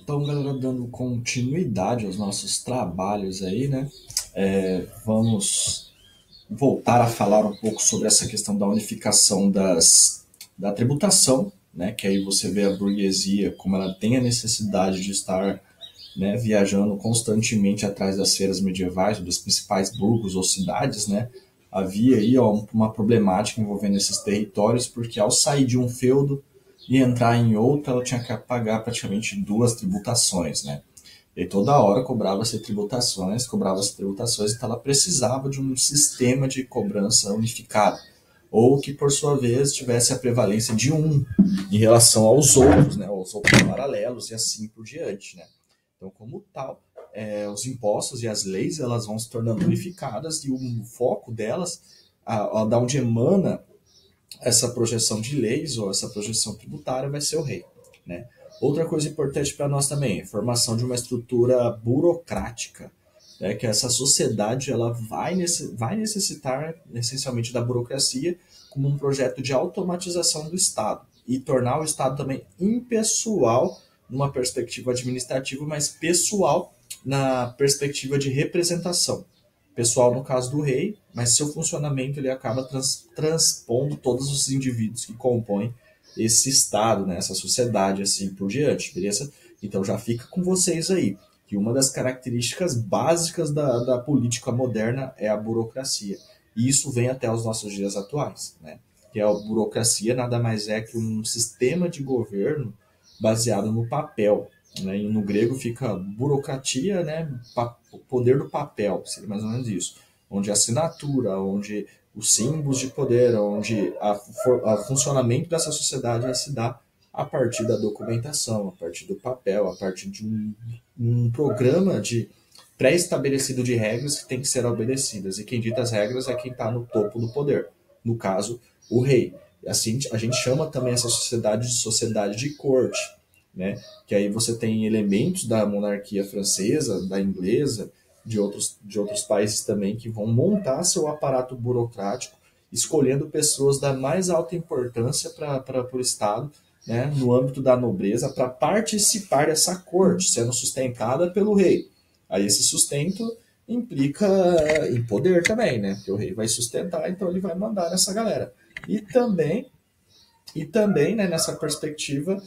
Então, galera, dando continuidade aos nossos trabalhos aí, né? Vamos voltar a falar um pouco sobre essa questão da unificação da tributação, né? Que aí você vê a burguesia como ela tem a necessidade de estar, né, viajando constantemente atrás das feiras medievais, dos principais burgos ou cidades, né? Havia aí uma problemática envolvendo esses territórios, porque ao sair de um feudo e entrar em outro, ela tinha que pagar praticamente duas tributações, né? E toda hora cobrava-se tributações, então ela precisava de um sistema de cobrança unificado, ou que por sua vez tivesse a prevalência de um em relação aos outros, né, aos outros paralelos e assim por diante, né. Então, como tal, os impostos e as leis elas vão se tornando unificadas e o foco delas, da onde emana essa projeção de leis ou essa projeção tributária vai ser o rei, né? Outra coisa importante para nós também é a formação de uma estrutura burocrática, né? Que essa sociedade ela vai necessitar essencialmente da burocracia como um projeto de automatização do Estado e tornar o Estado também impessoal numa perspectiva administrativa, mas pessoal na perspectiva de representação. Pessoal no caso do rei, mas seu funcionamento ele acaba transpondo todos os indivíduos que compõem esse Estado, né, essa sociedade, assim por diante, beleza? Então já fica com vocês aí, que uma das características básicas da política moderna é a burocracia. E isso vem até os nossos dias atuais, né? Que a burocracia nada mais é que um sistema de governo baseado no papel, né? E no grego fica burocratia, né? O poder do papel, seria mais ou menos isso. Onde a assinatura, onde os símbolos de poder, onde a funcionamento dessa sociedade vai se dar a partir da documentação, a partir do papel, a partir de um programa de pré-estabelecido de regras que tem que ser obedecidas. E quem dita as regras é quem está no topo do poder. No caso, o rei. Assim, a gente chama também essa sociedade de sociedade de corte, né? Que aí você tem elementos da monarquia francesa, da inglesa, de outros países também que vão montar seu aparato burocrático, escolhendo pessoas da mais alta importância para o Estado, né, no âmbito da nobreza, para participar dessa corte, sendo sustentada pelo rei. Aí esse sustento implica em poder também, né? Porque o rei vai sustentar, então ele vai mandar nessa galera. E também, né, nessa perspectiva,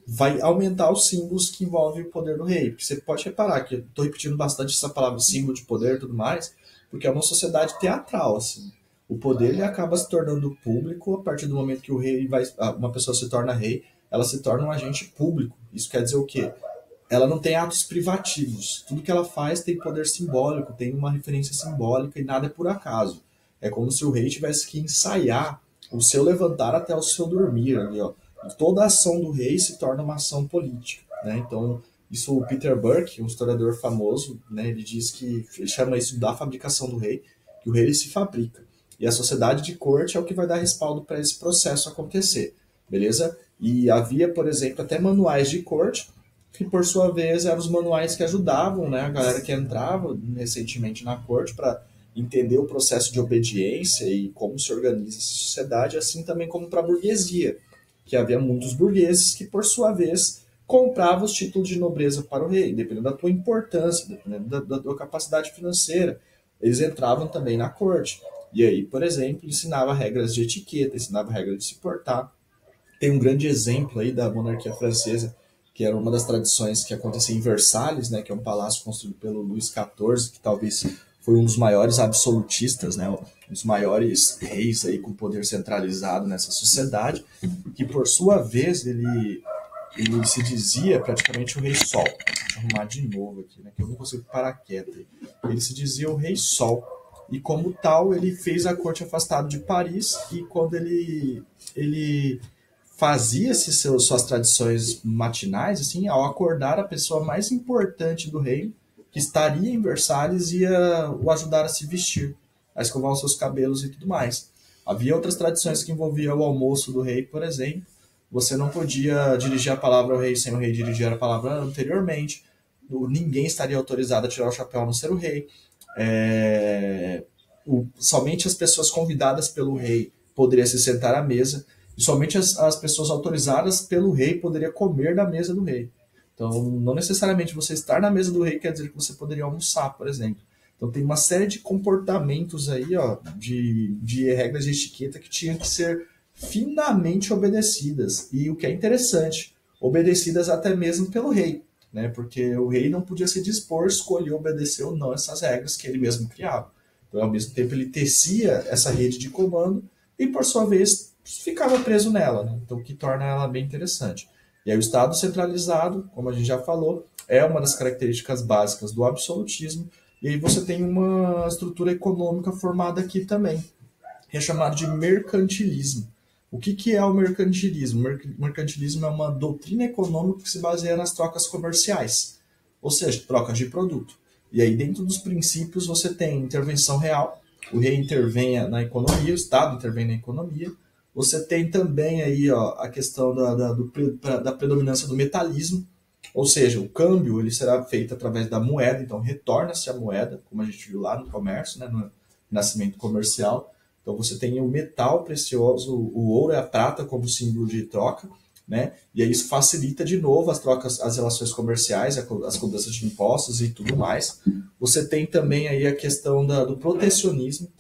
vai aumentar os símbolos que envolvem o poder do rei. Porque você pode reparar que eu estou repetindo bastante essa palavra símbolo de poder e tudo mais, porque é uma sociedade teatral. Assim. O poder ele acaba se tornando público a partir do momento que uma pessoa se torna rei, ela se torna um agente público. Isso quer dizer o quê? Ela não tem atos privativos. Tudo que ela faz tem poder simbólico, tem uma referência simbólica e nada é por acaso. É como se o rei tivesse que ensaiar o seu levantar até o seu dormir ali, ó. E toda a ação do rei se torna uma ação política, né? Então, isso o Peter Burke, um historiador famoso, né, ele chama isso da fabricação do rei, que o rei ele se fabrica. E a sociedade de corte é o que vai dar respaldo para esse processo acontecer, beleza? E havia, por exemplo, até manuais de corte, que por sua vez eram os manuais que ajudavam, né, a galera que entrava recentemente na corte para entender o processo de obediência e como se organiza essa sociedade, assim também como para a burguesia, que havia muitos burgueses que, por sua vez, compravam os títulos de nobreza para o rei, dependendo da tua importância, dependendo da tua capacidade financeira. Eles entravam também na corte. E aí, por exemplo, ensinava regras de etiqueta, ensinava regras de se portar. Tem um grande exemplo aí da monarquia francesa, que era uma das tradições que acontecia em Versalhes, né, que é um palácio construído pelo Luís XIV, que talvez foi um dos maiores absolutistas, né, um dos maiores reis aí com poder centralizado nessa sociedade, que por sua vez ele se dizia praticamente o rei sol. Deixa eu arrumar de novo aqui, né, que eu não consigo parar quieto. Ele se dizia o rei sol. E como tal, ele fez a corte afastado de Paris e quando ele fazia suas tradições matinais, assim, ao acordar a pessoa mais importante do reino, que estaria em Versalhes, ia o ajudar a se vestir, a escovar os seus cabelos e tudo mais. Havia outras tradições que envolviam o almoço do rei, por exemplo. Você não podia dirigir a palavra ao rei sem o rei dirigir a palavra anteriormente. Ninguém estaria autorizado a tirar o chapéu a não ser o rei. Somente as pessoas convidadas pelo rei poderiam se sentar à mesa e somente as pessoas autorizadas pelo rei poderiam comer da mesa do rei. Então, não necessariamente você estar na mesa do rei quer dizer que você poderia almoçar, por exemplo. Então, tem uma série de comportamentos aí, ó, de regras de etiqueta que tinham que ser finamente obedecidas. E o que é interessante, obedecidas até mesmo pelo rei, né? Porque o rei não podia se dispor a escolher obedecer ou não essas regras que ele mesmo criava. Então, ao mesmo tempo, ele tecia essa rede de comando e, por sua vez, ficava preso nela, né? Então, o que torna ela bem interessante. E aí, o Estado centralizado, como a gente já falou, é uma das características básicas do absolutismo. E aí você tem uma estrutura econômica formada aqui também, que é chamado de mercantilismo. O que é o mercantilismo? Mercantilismo é uma doutrina econômica que se baseia nas trocas comerciais, ou seja, trocas de produto. E aí, dentro dos princípios, você tem intervenção real, o rei intervém na economia, o Estado intervém na economia. Você tem também aí, ó, a questão da predominância do metalismo, ou seja, o câmbio ele será feito através da moeda, então retorna-se a moeda, como a gente viu lá no comércio, né, no nascimento comercial. Então você tem o metal precioso, o ouro e a prata como símbolo de troca, né? E aí isso facilita de novo as trocas, as relações comerciais, as cobranças de impostos e tudo mais. Você tem também aí a questão do protecionismo,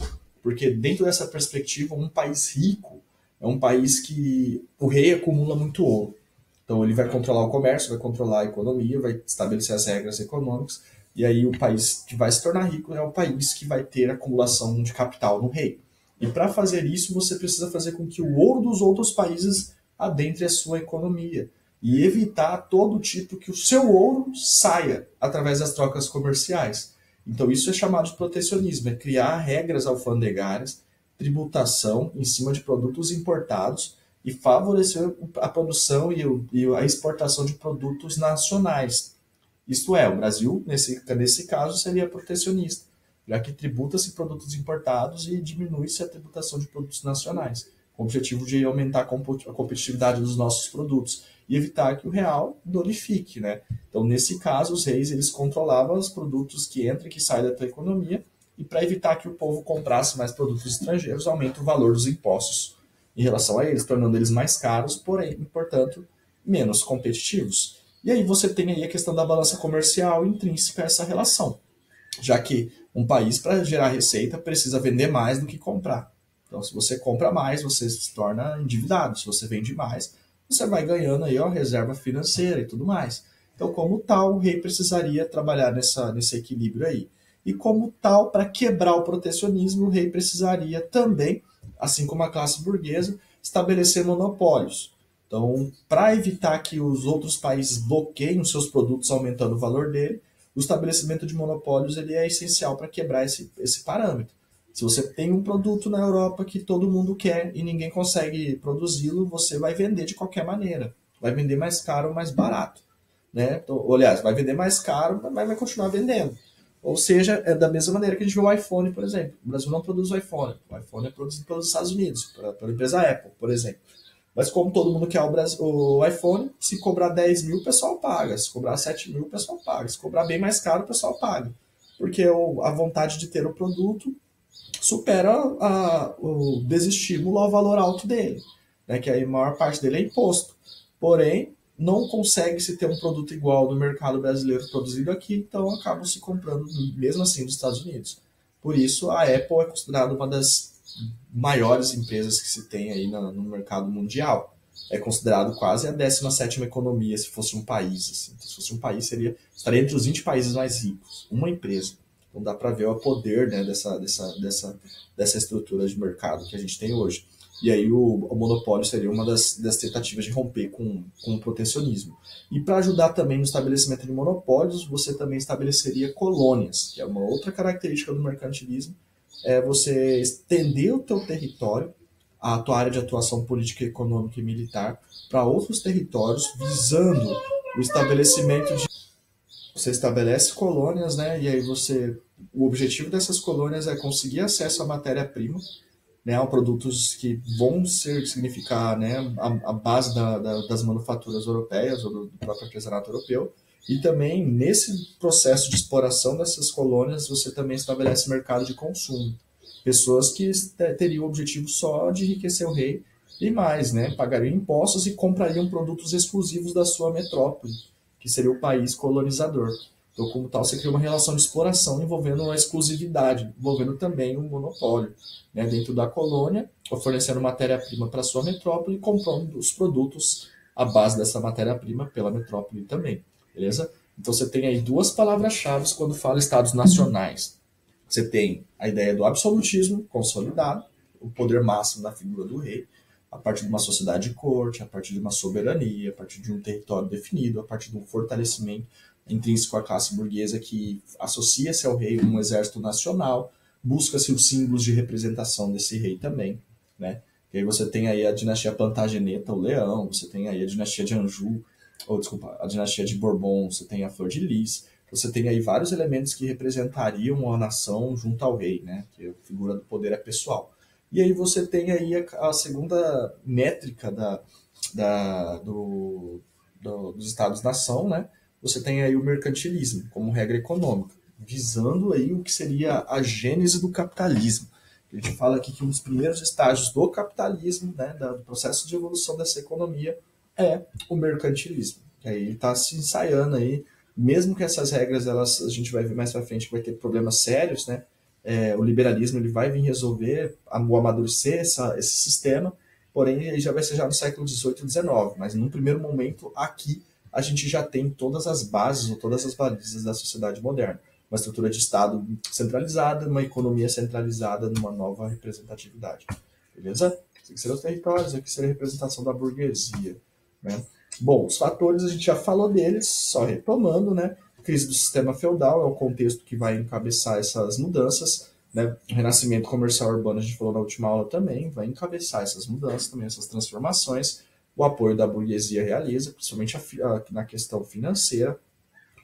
porque dentro dessa perspectiva, um país rico é um país que o rei acumula muito ouro. Então ele vai controlar o comércio, vai controlar a economia, vai estabelecer as regras econômicas, e aí o país que vai se tornar rico é o país que vai ter acumulação de capital no rei. E para fazer isso, você precisa fazer com que o ouro dos outros países adentre a sua economia e evitar todo tipo que o seu ouro saia através das trocas comerciais. Então isso é chamado de protecionismo, é criar regras alfandegárias, tributação em cima de produtos importados e favorecer a produção e a exportação de produtos nacionais. Isto é, o Brasil, nesse caso, seria protecionista, já que tributa-se produtos importados e diminui-se a tributação de produtos nacionais, com o objetivo de aumentar a competitividade dos nossos produtos e evitar que o real dolifique, né? Então, nesse caso, os reis eles controlavam os produtos que entram e que saem da tua economia e para evitar que o povo comprasse mais produtos estrangeiros, aumenta o valor dos impostos em relação a eles, tornando eles mais caros, porém, portanto, menos competitivos. E aí você tem aí a questão da balança comercial intrínseca a essa relação, já que um país, para gerar receita, precisa vender mais do que comprar. Então, se você compra mais, você se torna endividado. Se você vende mais, você vai ganhando aí, ó, reserva financeira e tudo mais. Então, como tal, o rei precisaria trabalhar nesse equilíbrio aí. E como tal, para quebrar o protecionismo, o rei precisaria também, assim como a classe burguesa, estabelecer monopólios. Então, para evitar que os outros países bloqueiem os seus produtos aumentando o valor dele, o estabelecimento de monopólios ele é essencial para quebrar esse parâmetro. Se você tem um produto na Europa que todo mundo quer e ninguém consegue produzi-lo, você vai vender de qualquer maneira. Vai vender mais caro ou mais barato. Né? Então, aliás, vai vender mais caro, mas vai continuar vendendo. Ou seja, é da mesma maneira que a gente vê o iPhone, por exemplo. O Brasil não produz o iPhone. O iPhone é produzido pelos Estados Unidos, pela empresa Apple, por exemplo. Mas como todo mundo quer o iPhone, se cobrar 10 mil, o pessoal paga. Se cobrar 7 mil, o pessoal paga. Se cobrar bem mais caro, o pessoal paga. Porque a vontade de ter o produto supera o desestímulo ao valor alto dele. Né? Que a maior parte dele é imposto. Porém, não consegue se ter um produto igual no mercado brasileiro produzido aqui, então acabam se comprando mesmo assim dos Estados Unidos. Por isso, a Apple é considerada uma das maiores empresas que se tem aí no mercado mundial. É considerado quase a 17ª economia se fosse um país. Assim. Então, se fosse um país, estaria entre os 20 países mais ricos. Uma empresa. Então dá para ver o poder, né, dessa estrutura de mercado que a gente tem hoje. E aí o monopólio seria uma das tentativas de romper com o protecionismo. E para ajudar também no estabelecimento de monopólios, você também estabeleceria colônias, que é uma outra característica do mercantilismo, é você estender o teu território, a tua área de atuação política, econômica e militar, para outros territórios, visando o estabelecimento de... Você estabelece colônias, né? E aí o objetivo dessas colônias é conseguir acesso à matéria-prima, né, a produtos que vão significar, né, a base das manufaturas europeias ou do próprio artesanato europeu. E também, nesse processo de exploração dessas colônias, você também estabelece mercado de consumo. Pessoas que teriam o objetivo só de enriquecer o rei e mais, né, pagariam impostos e comprariam produtos exclusivos da sua metrópole, que seria o país colonizador. Então, como tal, você cria uma relação de exploração envolvendo a exclusividade, envolvendo também o monopólio, né, dentro da colônia, fornecendo matéria-prima para sua metrópole e comprando os produtos à base dessa matéria-prima pela metrópole também, beleza? Então você tem aí duas palavras-chave quando fala estados nacionais. Você tem a ideia do absolutismo consolidado, o poder máximo da figura do rei, a partir de uma sociedade de corte, a partir de uma soberania, a partir de um território definido, a partir de um fortalecimento intrínseco à classe burguesa que associa-se ao rei um exército nacional, busca-se os símbolos de representação desse rei também, né? E aí você tem aí a dinastia Plantageneta, o leão, você tem aí a dinastia de Anjou, ou desculpa, a dinastia de Bourbon, você tem a Flor de Lis, você tem aí vários elementos que representariam a nação junto ao rei, né? Que a figura do poder é pessoal. E aí você tem aí a segunda métrica dos estados-nação, né? Você tem aí o mercantilismo como regra econômica, visando aí o que seria a gênese do capitalismo. A gente fala aqui que um dos primeiros estágios do capitalismo, né, do processo de evolução dessa economia, é o mercantilismo. E aí está se ensaiando aí, mesmo que essas regras, a gente vai ver mais para frente que vai ter problemas sérios, né? O liberalismo ele vai vir resolver, amadurecer esse sistema, porém ele já vai ser já no século XVIII e XIX, mas num primeiro momento aqui a gente já tem todas as bases ou todas as balizas da sociedade moderna. Uma estrutura de Estado centralizada, uma economia centralizada numa nova representatividade. Beleza? Aqui serão os territórios, aqui seria a representação da burguesia. Né? Bom, os fatores a gente já falou deles, só retomando, né? Crise do sistema feudal é o contexto que vai encabeçar essas mudanças. Né? O renascimento comercial urbano, a gente falou na última aula também, vai encabeçar essas mudanças, também essas transformações. O apoio da burguesia realeza, principalmente na questão financeira.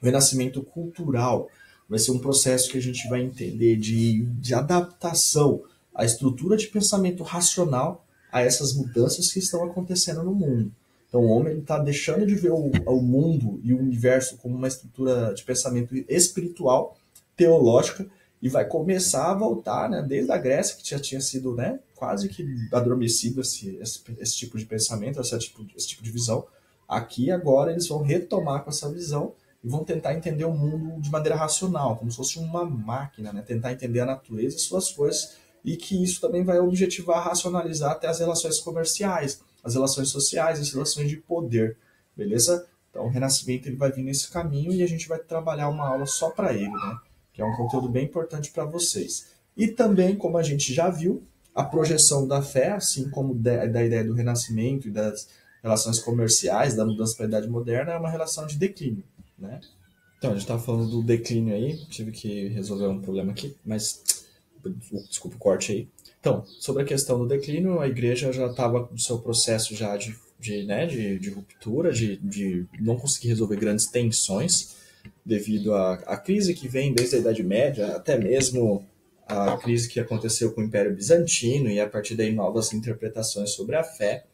O renascimento cultural vai ser um processo que a gente vai entender de adaptação à estrutura de pensamento racional a essas mudanças que estão acontecendo no mundo. Então o homem está deixando de ver o mundo e o universo como uma estrutura de pensamento espiritual, teológica, e vai começar a voltar, né, desde a Grécia, que já tinha sido, né, quase que adormecido esse tipo de pensamento, esse tipo de visão. Aqui agora eles vão retomar com essa visão e vão tentar entender o mundo de maneira racional, como se fosse uma máquina, né? Tentar entender a natureza e suas coisas, e que isso também vai objetivar racionalizar até as relações comerciais, as relações sociais, as relações de poder, beleza? Então o Renascimento ele vai vir nesse caminho e a gente vai trabalhar uma aula só para ele, né? Que é um conteúdo bem importante para vocês. E também, como a gente já viu, a projeção da fé, assim como da ideia do Renascimento e das relações comerciais, da mudança para a Idade Moderna, é uma relação de declínio. Né? Então, a gente estava falando do declínio aí, tive que resolver um problema aqui, mas desculpa o corte aí. Então, sobre a questão do declínio, a igreja já estava no seu processo já de ruptura, de não conseguir resolver grandes tensões devido à crise que vem desde a Idade Média, até mesmo a crise que aconteceu com o Império Bizantino e a partir daí novas interpretações sobre a fé,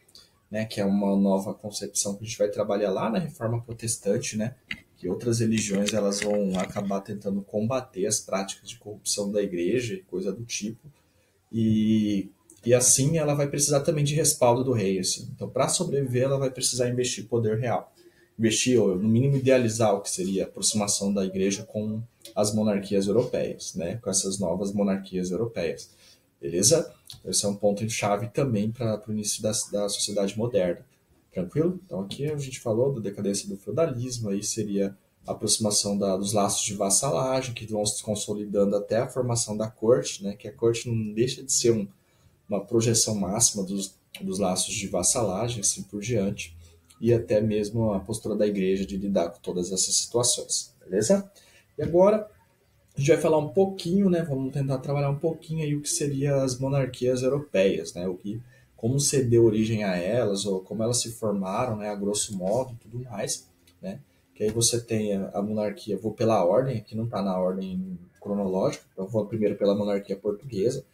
né, que é uma nova concepção que a gente vai trabalhar lá na Reforma Protestante, né, que outras religiões elas vão acabar tentando combater as práticas de corrupção da igreja e coisa do tipo, e assim ela vai precisar também de respaldo do rei. Assim. Então, para sobreviver, ela vai precisar investir poder real. Investir, ou no mínimo idealizar o que seria a aproximação da igreja com as monarquias europeias, né, com essas novas monarquias europeias. Beleza? Esse é um ponto-chave também para o início da sociedade moderna. Tranquilo? Então aqui a gente falou da decadência do feudalismo, aí seria a aproximação dos laços de vassalagem, que vão se consolidando até a formação da corte, né? Que a corte não deixa de ser uma projeção máxima dos laços de vassalagem, assim por diante, e até mesmo a postura da igreja de lidar com todas essas situações. Beleza? E agora a gente vai falar um pouquinho, né? Vamos tentar trabalhar um pouquinho aí o que seriam as monarquias europeias, né? Como se deu origem a elas, ou como elas se formaram, né? A grosso modo e tudo mais, né? Que aí você tem a monarquia, vou pela ordem, aqui não está na ordem cronológica, então vou primeiro pela monarquia portuguesa,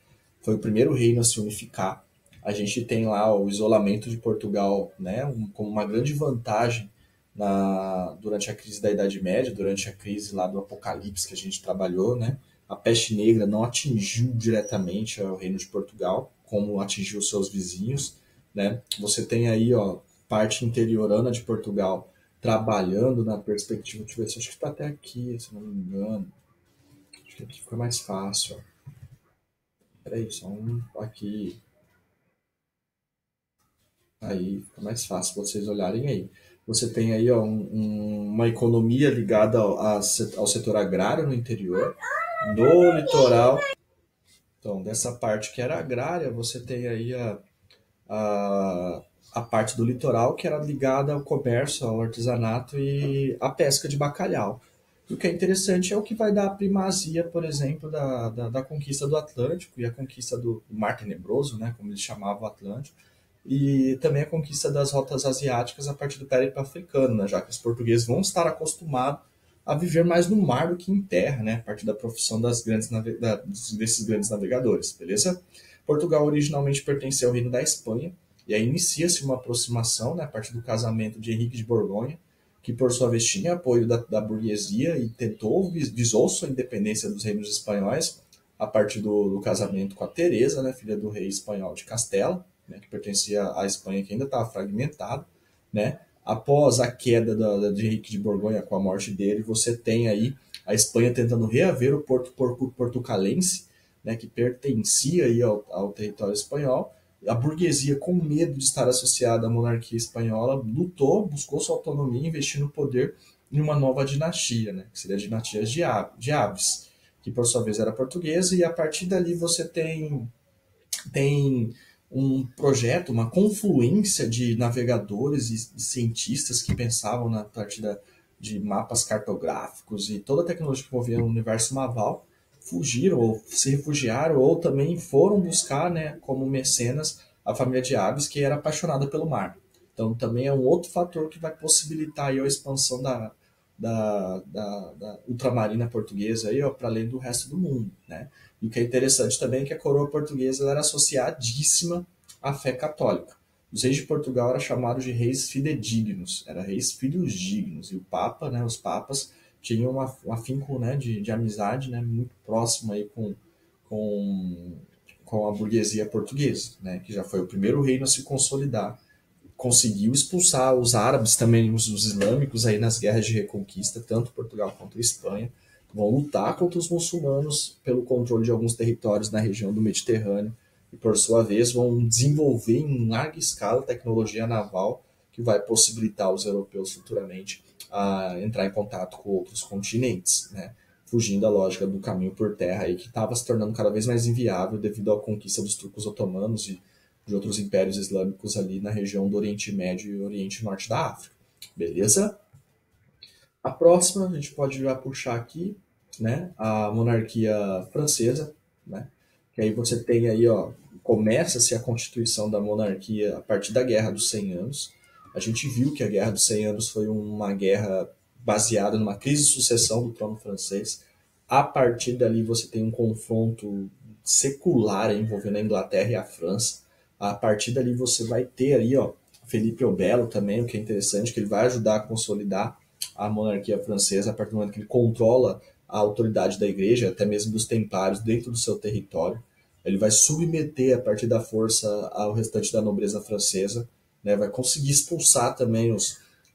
foi o primeiro reino a se unificar. A gente tem lá o isolamento de Portugal, né? Como uma grande vantagem durante a crise da Idade Média, durante a crise lá do Apocalipse que a gente trabalhou, né? A peste negra não atingiu diretamente o Reino de Portugal, como atingiu seus vizinhos, né? Você tem aí, ó, parte interiorana de Portugal trabalhando na perspectiva, deixa eu ver, acho que está até aqui, se não me engano. Acho que aqui fica mais fácil. Ó. Peraí, só um aqui. Aí fica mais fácil vocês olharem aí. Você tem aí ó, uma economia ligada ao setor agrário no interior, no litoral. Então, dessa parte que era agrária, você tem aí a, a parte do litoral que era ligada ao comércio, ao artesanato e à pesca de bacalhau. E o que é interessante é o que vai dar a primazia, por exemplo, da conquista do Atlântico e a conquista do Mar Tenebroso, né, como eles chamavam o Atlântico, e também a conquista das rotas asiáticas a partir do périplo africano, né, já que os portugueses vão estar acostumados a viver mais no mar do que em terra, né, a partir da profissão desses grandes navegadores, beleza? Portugal originalmente pertencia ao Reino da Espanha, e aí inicia-se uma aproximação, né, a partir do casamento de Henrique de Borgonha, que por sua vez tinha apoio da burguesia e visou sua independência dos reinos espanhóis a partir do casamento com a Teresa, né, filha do rei espanhol de Castela, né, que pertencia à Espanha que ainda estava fragmentada, né? Após a queda de Henrique de Borgonha, com a morte dele, você tem aí a Espanha tentando reaver o Porto Portucalense, né, que pertencia aí ao território espanhol. A burguesia, com medo de estar associada à monarquia espanhola, lutou, buscou sua autonomia e investiu no poder em uma nova dinastia, né, que seria a dinastia de Aves, que por sua vez era portuguesa, e a partir dali você tem um projeto, uma confluência de navegadores e cientistas que pensavam na parte de mapas cartográficos e toda a tecnologia que envolvia o universo naval, fugiram ou se refugiaram ou também foram buscar, né, como mecenas, a família de Aves, que era apaixonada pelo mar. Então também é um outro fator que vai possibilitar aí a expansão da ultramarina portuguesa para além do resto do mundo, né? E o que é interessante também é que a coroa portuguesa era associadíssima à fé católica. Os reis de Portugal eram chamados de reis fidedignos, eram reis filhos dignos, e o Papa, né, os papas, tinham um afinco, né, de amizade, né, muito próximo aí com, com a burguesia portuguesa, né, que já foi o primeiro reino a se consolidar. Conseguiu expulsar os árabes também, os islâmicos aí nas guerras de reconquista, tanto Portugal quanto Espanha, vão lutar contra os muçulmanos pelo controle de alguns territórios na região do Mediterrâneo e, por sua vez, vão desenvolver em larga escala tecnologia naval que vai possibilitar os europeus futuramente a entrar em contato com outros continentes, né? Fugindo da lógica do caminho por terra aí, que estava se tornando cada vez mais inviável devido à conquista dos turcos otomanos e de outros impérios islâmicos ali na região do Oriente Médio e Oriente Norte da África. Beleza? A próxima a gente pode já puxar aqui, né, a monarquia francesa, né, que aí você tem aí, ó, começa-se a constituição da monarquia a partir da Guerra dos 100 Anos. A gente viu que a Guerra dos 100 Anos foi uma guerra baseada numa crise de sucessão do trono francês. A partir dali você tem um confronto secular envolvendo a Inglaterra e a França. A partir dali você vai ter aí, ó, Felipe o Belo também, o que é interessante, que ele vai ajudar a consolidar a monarquia francesa a partir do momento que ele controla a autoridade da igreja, até mesmo dos templários, dentro do seu território. Ele vai submeter a partir da força ao restante da nobreza francesa, né? Vai conseguir expulsar também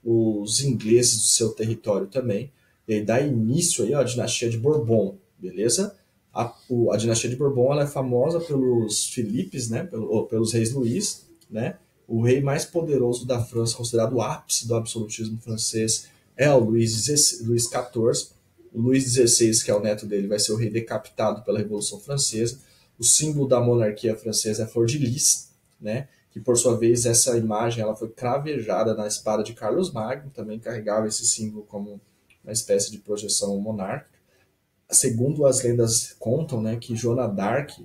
os ingleses do seu território também, e aí dá início aí, ó, à dinastia de Bourbon, beleza? A dinastia de Bourbon ela é famosa pelos Filipes, né? Pelos reis Luís, né? O rei mais poderoso da França, considerado o ápice do absolutismo francês, é o Luís XIV. O Luís XVI, que é o neto dele, vai ser o rei decapitado pela Revolução Francesa. O símbolo da monarquia francesa é a flor de lis, né? Que por sua vez essa imagem ela foi cravejada na espada de Carlos Magno, também carregava esse símbolo como uma espécie de projeção monárquica. Segundo as lendas contam, né, que Joana d'Arc,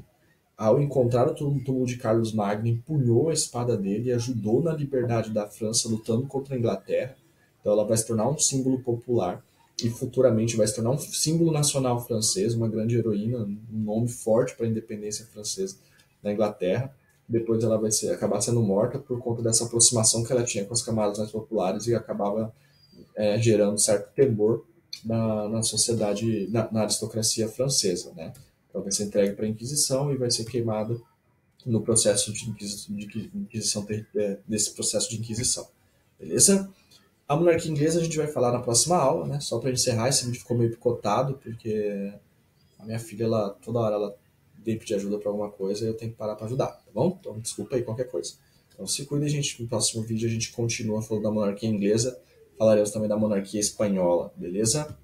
ao encontrar o túmulo de Carlos Magno, empunhou a espada dele e ajudou na liberdade da França lutando contra a Inglaterra. Então ela vai se tornar um símbolo popular e futuramente vai se tornar um símbolo nacional francês, uma grande heroína, um nome forte para a independência francesa da Inglaterra. Depois ela vai acabar sendo morta por conta dessa aproximação que ela tinha com as camadas mais populares e acabava gerando certo temor na sociedade, na aristocracia francesa, né? Então vai ser entregue para a Inquisição e vai ser queimada no processo de Inquisição, desse processo de Inquisição. Beleza? A monarquia inglesa a gente vai falar na próxima aula, né? Só para encerrar, esse vídeo ficou meio picotado, porque a minha filha, ela, toda hora ela vem pedir ajuda para alguma coisa e eu tenho que parar para ajudar, tá bom? Então desculpa aí qualquer coisa. Então se cuida, gente. No próximo vídeo a gente continua falando da monarquia inglesa. Falaremos também da monarquia espanhola, beleza?